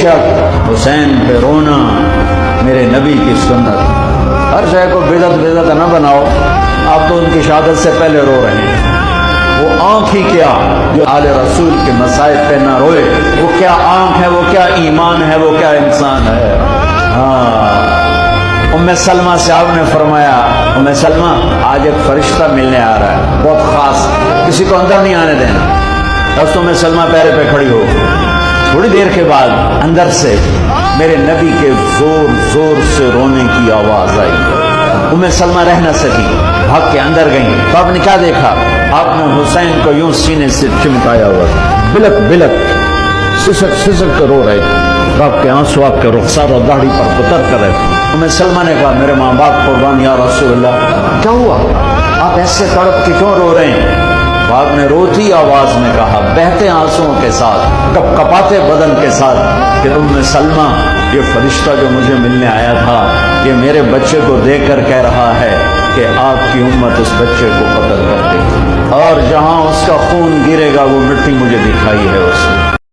شک حسین پہ رونا میرے نبی کی سنت۔ ہر شے کو بدعت نہ بناؤ، آپ تو ان کی شہادت سے پہلے رو رہے ہیں۔ وہ آنکھ ہی کیا جو آل رسول کے مصائب پہ نہ روئے، وہ کیا آنکھ ہے، وہ کیا ایمان ہے، وہ کیا انسان ہے۔ ام سلمہ سے آپ نے فرمایا ام سلمہ آج ایک فرشتہ ملنے آ رہا ہے بہت خاص، کسی کو اندر نہیں آنے دینا۔ بس ام سلمہ پیرے پہ کھڑی ہو، تھوڑی دیر کے بعد اندر سے میرے نبی کے زور زور سے رونے کی آواز آئی۔ ام سلمہ رہ نہ سکی، بھاگ کے اندر گئیں۔ تو آپ نے کیا دیکھا؟ آپ نے حسین کو یوں سینے سے چمٹایا ہوا، بلک بلک سسک سسک کر رو رہے تھے، آپ کے آنسو آپ کے رخسار اور داڑھی پر اتر کر رہے تھے۔ ام سلمہ نے کہا میرے ماں باپ قربان یا رسول اللہ، کیا ہوا؟ آپ ایسے تڑپ کے کیوں رو رہے ہیں؟ آپ نے روتی آواز میں کہا، بہتے آنسوؤں کے ساتھ، کپ کپاتے بدن کے ساتھ، کہ ام سلمہ یہ فرشتہ جو مجھے ملنے آیا تھا یہ میرے بچے کو دیکھ کر کہہ رہا ہے کہ آپ کی امت اس بچے کو قتل کر دے، اور جہاں اس کا خون گرے گا وہ مٹی مجھے دکھائی ہے اس نے۔